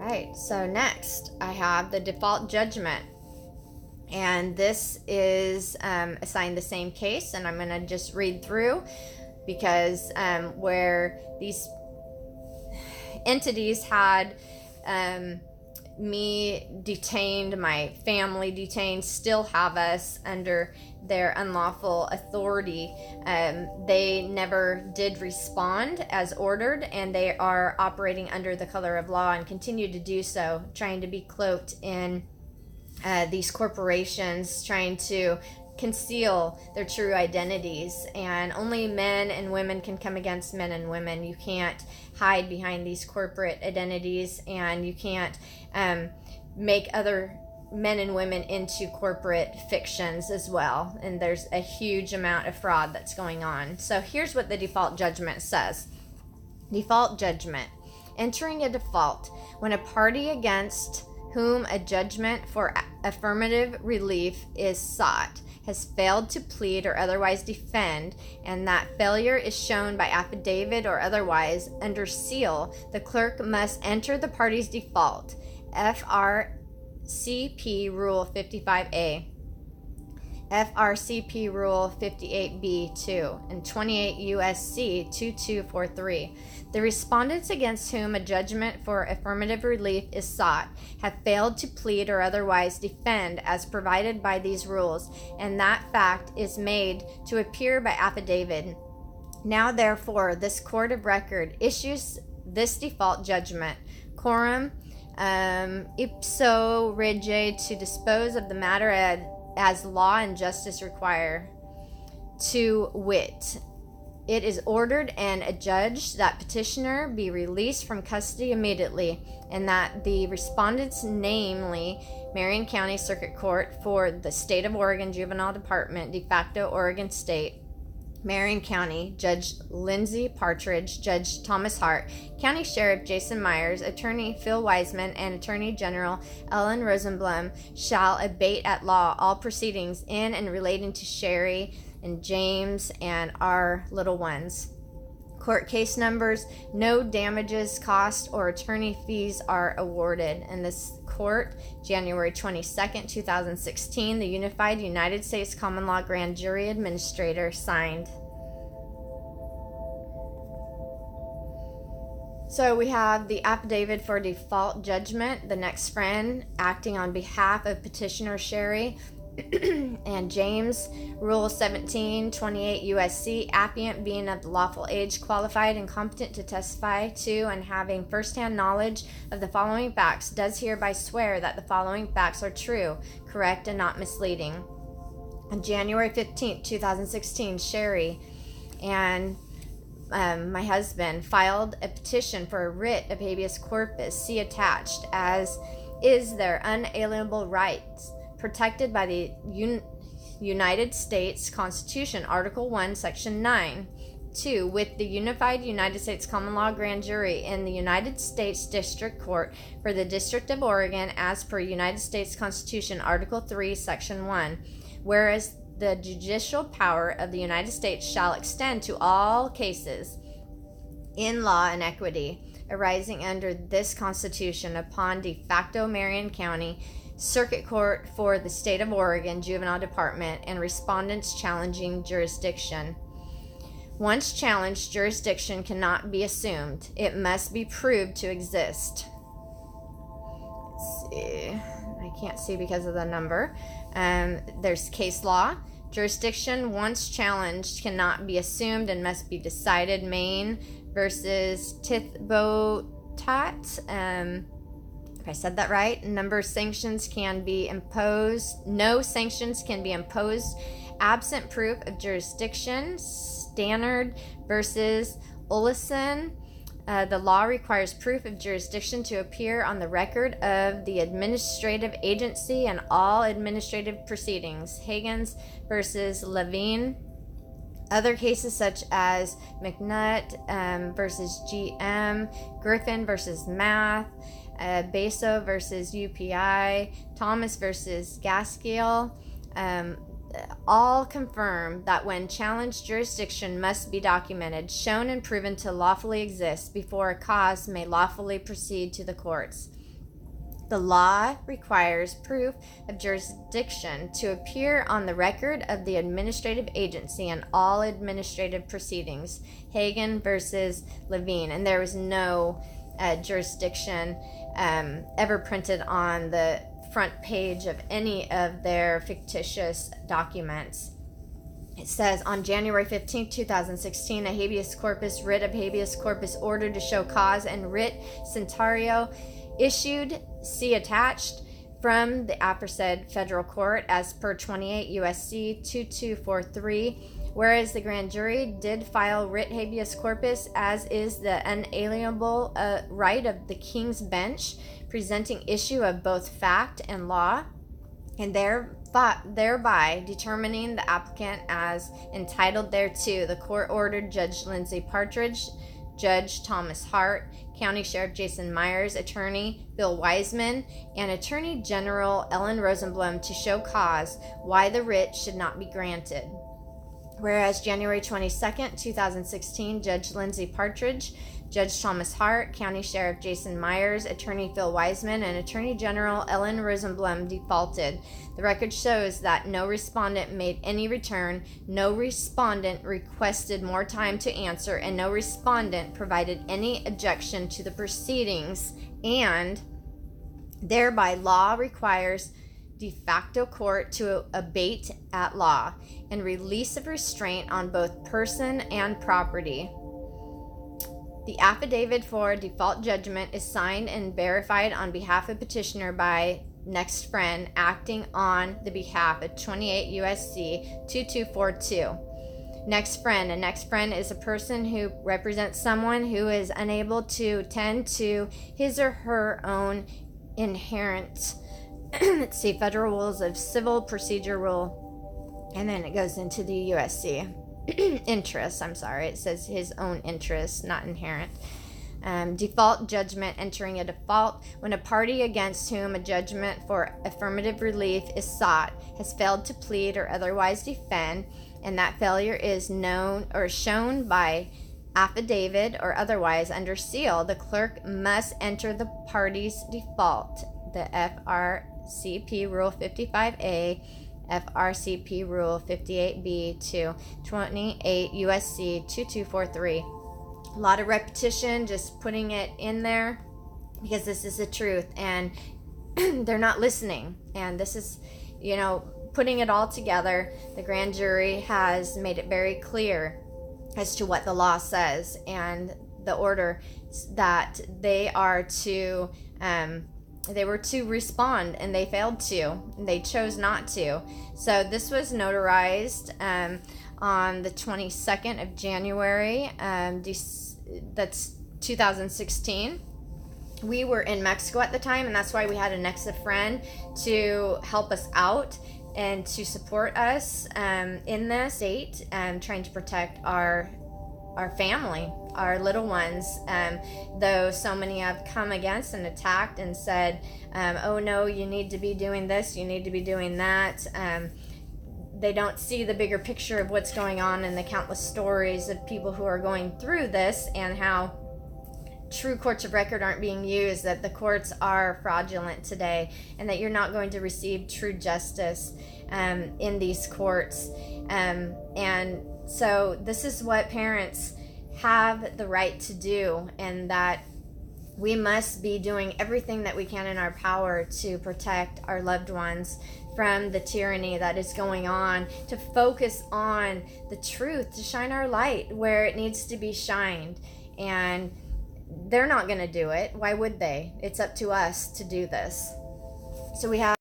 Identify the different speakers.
Speaker 1: right, so next I have the default judgment. And this is assigned the same case, and I'm going to just read through because where these entities had me detained, my family detained, still have us under their unlawful authority. They never did respond as ordered, and they are operating under the color of law and continue to do so, trying to be cloaked in these corporations, trying to conceal their true identities. And only men and women can come against men and women. You can't hide behind these corporate identities, and you can't make other men and women into corporate fictions as well. And there's a huge amount of fraud that's going on. So here's what the default judgment says. Default judgment. Entering a default when a party against whom a judgment for affirmative relief is sought has failed to plead or otherwise defend, and that failure is shown by affidavit or otherwise under seal, the clerk must enter the party's default. FRCP Rule 55A, FRCP Rule 58B2, and 28 U.S.C. 2243. The respondents against whom a judgment for affirmative relief is sought have failed to plead or otherwise defend as provided by these rules, and that fact is made to appear by affidavit. Now, therefore, this court of record issues this default judgment, quorum ipso rege, to dispose of the matter as law and justice require, to wit, it is ordered and adjudged that petitioner be released from custody immediately, and that the respondents, namely Marion County Circuit Court for the State of Oregon Juvenile Department, de facto Oregon State, Marion County, Judge Lindsay, Partridge, Judge Thomas Hart, County Sheriff Jason Meyers, Attorney Phil Wiseman, and Attorney General Ellen Rosenblum shall abate at law all proceedings in and relating to Sherry and James and our little ones. Court case numbers, no damages, cost, or attorney fees are awarded. In this court, January 22nd, 2016, the Unified United States Common Law Grand Jury Administrator signed. So we have the affidavit for default judgment, the next friend acting on behalf of petitioner Sherry and James, Rule 1728 USC, affiant being of the lawful age, qualified and competent to testify to and having firsthand knowledge of the following facts, does hereby swear that the following facts are true, correct, and not misleading. On January 15th, 2016, Sherry and my husband filed a petition for a writ of habeas corpus, see attached, as is their unalienable rights protected by the United States Constitution, Article 1, Section 9. 2. With the Unified United States Common Law Grand Jury in the United States District Court for the District of Oregon as per United States Constitution, Article 3, Section 1. Whereas the judicial power of the United States shall extend to all cases in law and equity arising under this Constitution upon de facto Marion County Circuit Court for the State of Oregon Juvenile Department and respondents challenging jurisdiction. Once challenged, jurisdiction cannot be assumed. It must be proved to exist. Let's see. I can't see because of the number. There's case law. Jurisdiction, once challenged, cannot be assumed and must be decided. Maine versus Tithbotat. If I said that right, number of sanctions can be imposed. No sanctions can be imposed absent proof of jurisdiction. Stannard versus Olison. The law requires proof of jurisdiction to appear on the record of the administrative agency and all administrative proceedings. Higgins versus Levine. Other cases such as McNutt versus GM, Griffin versus Math, Beso versus UPI, Thomas versus Gaskill, all confirm that when challenged, jurisdiction must be documented, shown, and proven to lawfully exist before a cause may lawfully proceed to the courts. The law requires proof of jurisdiction to appear on the record of the administrative agency in all administrative proceedings. Hagen versus Levine. And there was no jurisdiction ever printed on the front page of any of their fictitious documents. It says, on January 15, 2016, a habeas corpus writ of habeas corpus order to show cause and writ Centario issued, see attached, from the aforesaid federal court as per 28 U.S.C. 2243, whereas the grand jury did file writ habeas corpus, as is the unalienable right of the King's Bench, presenting issue of both fact and law, and thereby determining the applicant as entitled thereto. The court ordered Judge Lindsay Partridge, Judge Thomas Hart, County Sheriff Jason Meyers, Attorney Bill Wiseman, and Attorney General Ellen Rosenblum to show cause why the writ should not be granted. Whereas January 22nd, 2016, Judge Lindsay Partridge, Judge Thomas Hart, County Sheriff Jason Meyers, Attorney Phil Wiseman, and Attorney General Ellen Rosenblum defaulted. The record shows that no respondent made any return, no respondent requested more time to answer, and no respondent provided any objection to the proceedings, and thereby law requires de facto court to abate at law and release of restraint on both person and property. The affidavit for default judgment is signed and verified on behalf of petitioner by next friend acting on the behalf of 28 U.S.C. 2242. Next friend. A next friend is a person who represents someone who is unable to tend to his or her own inherent let's see, Federal Rules of Civil Procedure Rule, and then it goes into the USC interest. It says his own interest, not inherent. Default judgment, entering a default when a party against whom a judgment for affirmative relief is sought has failed to plead or otherwise defend, and that failure is known or shown by affidavit or otherwise under seal. The clerk must enter the party's default. The FRCP Rule 55A, FRCP Rule 58B to 28 USC 2243. A lot of repetition, just putting it in there because this is the truth, and they're not listening. And this is, putting it all together. The grand jury has made it very clear as to what the law says and the order that they are to they were to respond, and they failed to. They chose not to. So this was notarized on the 22nd of January. That's 2016. We were in Mexico at the time, and that's why we had an ex-friend to help us out and to support us in the state, trying to protect our family, our little ones, though so many have come against and attacked and said, oh no, you need to be doing this, you need to be doing that. They don't see the bigger picture of what's going on and the countless stories of people who are going through this, and how true courts of record aren't being used, that the courts are fraudulent today, and that you're not going to receive true justice in these courts. And so this is what parents have the right to do, and that we must be doing everything that we can in our power to protect our loved ones from the tyranny that is going on, to focus on the truth, to shine our light where it needs to be shined. And they're not going to do it. Why would they? It's up to us to do this. So we have